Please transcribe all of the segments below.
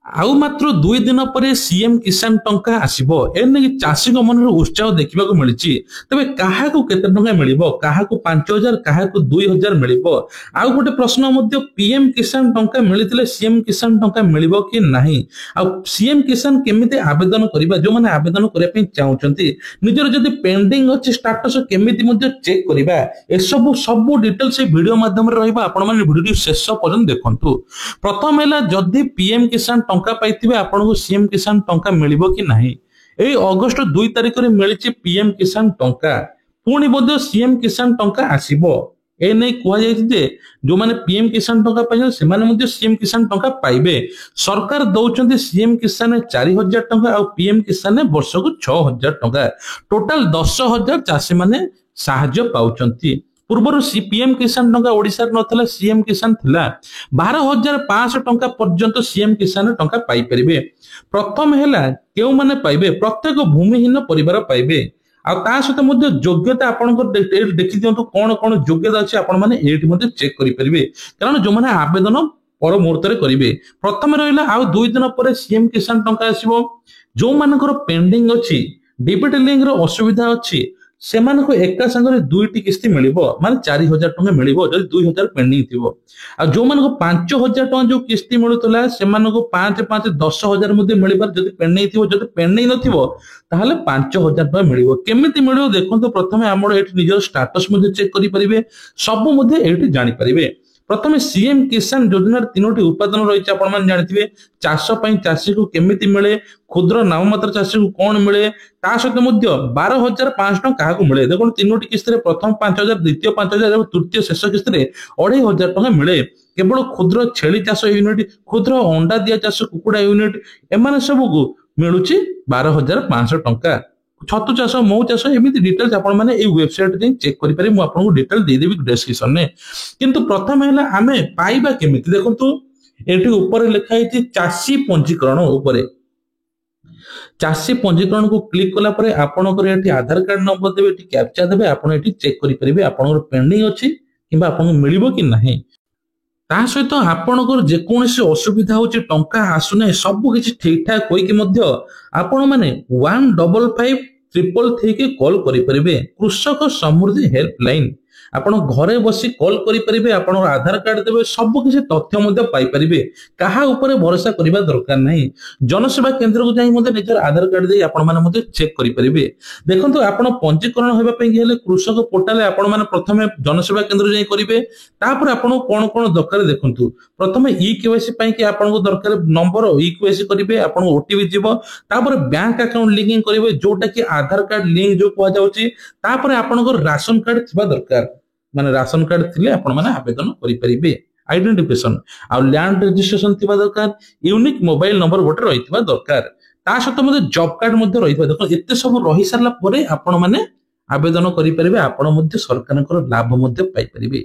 आउ मात्र 2 दिन पर सीएम किसान टंका आसीबो एने चाषी मन उत्साह देखा मिली तेरे क्या केते टंका मिलिबो काहाकू 5,000 काहाकू 2,000 मिलिबो। आउ गोटे प्रश्न पीएम किसान टंका मिलते सीएम किसान टंका मिलिबो कि नहीं आउ सीएम किसान केमिति आवेदन करिबा जो माने आवेदन करिया पे चाहउचंती निजर जदी पेंडिंग अछि स्टेटस केमिति मध्ये चेक करिबा ए सब डिटेल से वीडियो माध्यम रे रहइबा आपण माने वीडियो शेष पर्यंत देखंतु। प्रथम हैला जदी पीएम किसान टंका पाइथिबे आपनको सीएम किसान टंका मिलिबो कि नहीं। एई अगस्त 2 तारिख रे मिलिछि पीएम किसान टंका पुणी बोध सीएम किसान टंका आसीबो ए नै कुआ जाय जे जो माने पीएम किसान टंका पाइ से माने मध्ये सीएम किसान टंका पाइबे। सरकार दउचंती सीएम किसान 4,000 टंका और पीएम किसान वर्षको 6,000 टंका टोटल 10,000 चाषी माने साहाय्य पाउचंती। पूर्वर पीएम किसान टंका ओडिसा नथिला सीएम किसान थिला 12,500 टंका पर्यंत सीएम किसान टंका पाई परिबे। प्रथम हैला केउ माने पाइबे प्रत्येक भूमिहीन परिवार पाइबे आ ता सहित मध्ये योग्यता आपनको देखि दियंतु कोन कोन योग्यता अछि आपण माने एठी मध्ये चेक करि परिबे कारण जो माने आवेदन पर मुहूर्त रे करिवे। प्रथम रहिला आ 2 दिन पर सीएम किसान टंका आसीबो जो मानकर पेंडिंग अछि डीबीटी लिंक रो असुविधा अछि से मानको एका संगे दुईटी किस्ती मिलिबो माने 4,000 टंका मिलिबो जदि 2,000 पेंडिंग थिबो आ जो मानको 5,000 टंका जो किस्ती मिलुतला से मानको 5,5 10,000 मध्ये मिलिबार जदि पेंडिंग थिबो जदि पेंडिंग नथिबो ताहले 5,000 टंका मिलिबो। केमिति मिलिबो देखंतु प्रथमे हमर एठी निजर स्टेटस मध्ये चेक करि परिबे सब मध्ये एठी जानि परिबे। प्रथमे सीएम किसान योजना 3टी उत्पादन रही आपण मान जानथिबे चाष पई चाषी को केमिति मिले क्षुद्र नाममात्र चाषी को कोन मिले ता सहित मध्ये 12,500 टंका काहाकू मिले। देखो 3टी किस्त रे प्रथम 5,000 द्वितीय 5,000 और तृतीय शेष किस्त रे 2,500 टंका मिले। केवल क्षुद्र छेली चाष यूनिट क्षुद्र अंडा दिया चाष कुकुड़ा यूनिट एमाने सब को मिलुची 12,500 टंका। छतु चाष मऊ चाष एमिति डिटेल्स आपण माने ए वेबसाइट रे चेक करि पारे मु आपन को डिटेल दे देबी डिस्क्रिप्शन ने। किंतु प्रथम हैला आमे पाइबा केमिति देखंतु एठी ऊपर लिखा है चाषी पंजीकरण ऊपर चाषी पंजीकरण को क्लिक कला परे आपनकर एठी आधार कार्ड नंबर देबे एठी कैप्चा देबे आपण एठी चेक करि परिबे आपनकर पेंडिंग अछि किबा आपन मिलिबो कि नहीं। ता सहित आपनकर जे कोनसी असुविधा होची टंका आसुने सब किछि ठीक ठाक होई कि मध्य आपण माने 155 333 के कॉल करि परिबे कृषक समृद्धि हेल्पलाइन आपण घरे बसी कॉल करि परिबे आपण आधार कार्ड देबे सब किछि तथ्य मध्ये पाई परिबे काहा ऊपर भरोसा करिबा दरकार नाही। जनसेवा केंद्र को जाई मध्ये निजर आधार कार्ड दे आपण माने मध्ये चेक करि परिबे। देखंतु आपण पंजीकरण होबा पे गेले कृषक पोर्टल आपण माने प्रथमे जनसेवा केंद्र जाई करिबे तापर आपण कोन कोन दरकार देखंतु प्रथमे ई केवाईसी पई कि आपण को दरकार नंबर ई केवाईसी करिबे आपण ओटीपी जिवो तापर बैंक अकाउंट लिंकिंग करिबे जोटा कि आधार कार्ड लिंक जो कुआ जाउची तापर आपण को राशन कार्ड थिबा दरकार माने राशन कार्ड थिले आपण माने आवेदन करि परिबे। आइडेंटिफिकेशन आ लैंड रजिस्ट्रेशन थिबा दरकार यूनिक मोबाइल नंबर गोटे रहितबा दरकार ता सहित मध्ये जॉब कार्ड मध्ये रहितबा देखो एते सब रहि सारला परे आपण माने आवेदन करि परिबे आपण मध्ये सरकारनकर लाभ मध्ये पाई परिबे।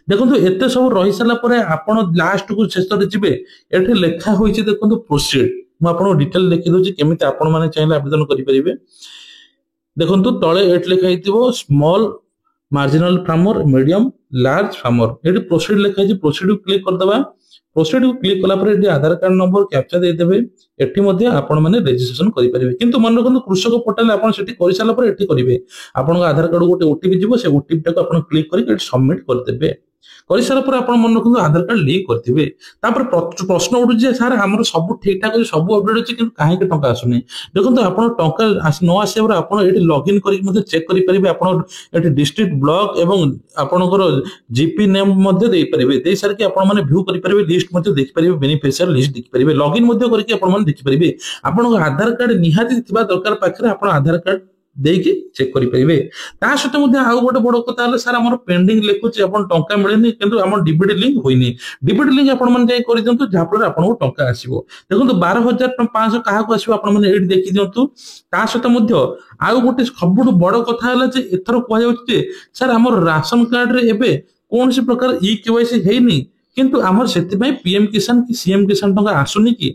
देखंतु एते सब रहि सारला परे आपण लास्ट को शेष रे जिबे एठी लेखा होईची देखंतु प्रोसीड म आपण डिटेल लिखि दोची केमिति आपण माने चाहिले आवेदन करि परिबे। देखंतु तळे एठी लेखा हितिबो small marginal farmer medium large farmer एटी प्रोसीड लिखा है प्रोसीड को क्लिक कर दबा। प्रोसीड को क्लिक कला पर एटी आधार कार्ड नंबर कैप्चा दे देबे एटी मध्ये आपण माने रजिस्ट्रेशन करि परिबे। किंतु मन रखन कृषक पोर्टल आपण सेठी करि साला पर एटी करिवे आपण आधार कार्ड गोटे ओटीपी जिवो से ओटीपी टाको आपण क्लिक करि एटी सबमिट कर देबे। करि साला पर आपण मन रखन आधार कार्ड लिंक करथिबे तापर प्रश्न उठु जे सर हमर सब ठीक ठाक सब अपडेट अछि किंतु काहे के टंका आसुनी। देखंतु आपण टंका न आसे पर आपण एटी लॉगिन करि मध्ये चेक करि परिबे आपण एटी डिस्ट्रिक्ट ब्लॉक एवं आपणकर जीपी नेम मध्ये देई परिबे देई सार के आपण माने व्यू करि परिबे लिस्ट मध्ये देखि परिबे बेनिफिशियल लिस्ट देखि परिबे लॉगिन मध्ये करके आपण माने देखि परिबे आपण आधार कार्ड निहाती थिबा दरकार पाखरे आपण आधार कार्ड देकी चेक करि परिबे। ता सहित मध्ये आ गोटे बड़ कथा हले सर हमर पेंडिंग लिखुची आपण टंका मिलेनी किंतु हमर डीबीटी लिंक होइनी डीबीटी लिंक आपण माने जाई करि दियंतु जा पर आपण को टंका आसीबो। देखंतु 12,500 काहा को आसीबो आपण माने एडी देखि दियंतु। ता सहित मध्ये आ गोटे सबुठ बड़ कथा हले जे एथरो कोआ जाउची जे सर हमर राशन कार्ड रे एबे कोनसी प्रकार ई केवाईसी हेइनी किंतु हमर सेति पई पीएम किसान की सीएम किसान टंका आसुनी कि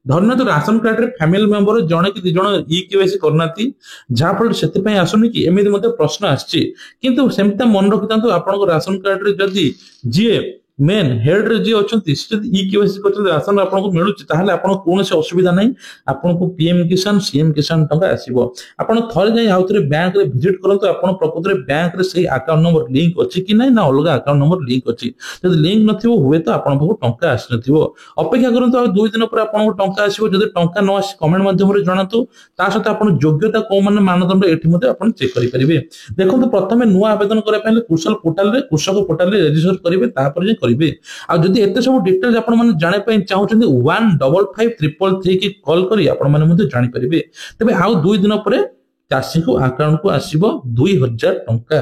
धरना तो राशन कार्ड रे फैमिली मेंबर जणे कि 2 जण ई केवाईसी करनाती जा फल सेति पई आसुनी कि एमिति मध्ये प्रश्न आछी किंतु सेमता मन रखितांतु आपन को राशन कार्ड रे जदी जे मेन हेड रे जी अछंती ई केवाईसी करछन राशन आपनको मिलुची ताहले आपण कोनोसी असुविधा नै आपनको पीएम किसान सीएम किसान टंका आसीबो आपण थरे जाई आउतरे बैंक रे विजिट करंतु आपण प्रकृति रे बैंक रे सेही अकाउंट नंबर लिंक अछि कि नै ना अलगा अकाउंट नंबर लिंक अछि जदि लिंक नथिबो हुए तो आपण पाखु टंका आसी नथिबो अपेक्षा करंतु आ 2 दिन पर आपण टंका आसीबो जदि टंका न आसी कमेंट माध्यम रे जणातु ता सहित आपण योग्यता को माने मानदंड एठी मध्ये आपण चेक करि परिबे देखंतु प्रथमे नुआ आवेदन करै पहिले कुशल पोर्टल रे कृषक पोर्टल रे रजिस्टर करिवे तापर जे करिवे आ जदि एते सब डिटेल्स आपण माने जाने पय चाहउछन 155333 की कॉल करी आपण माने मध्ये जानि परिबे तबे आउ 2 दिन परे चासी को अकाउंट को आसीबो 2000 टंका।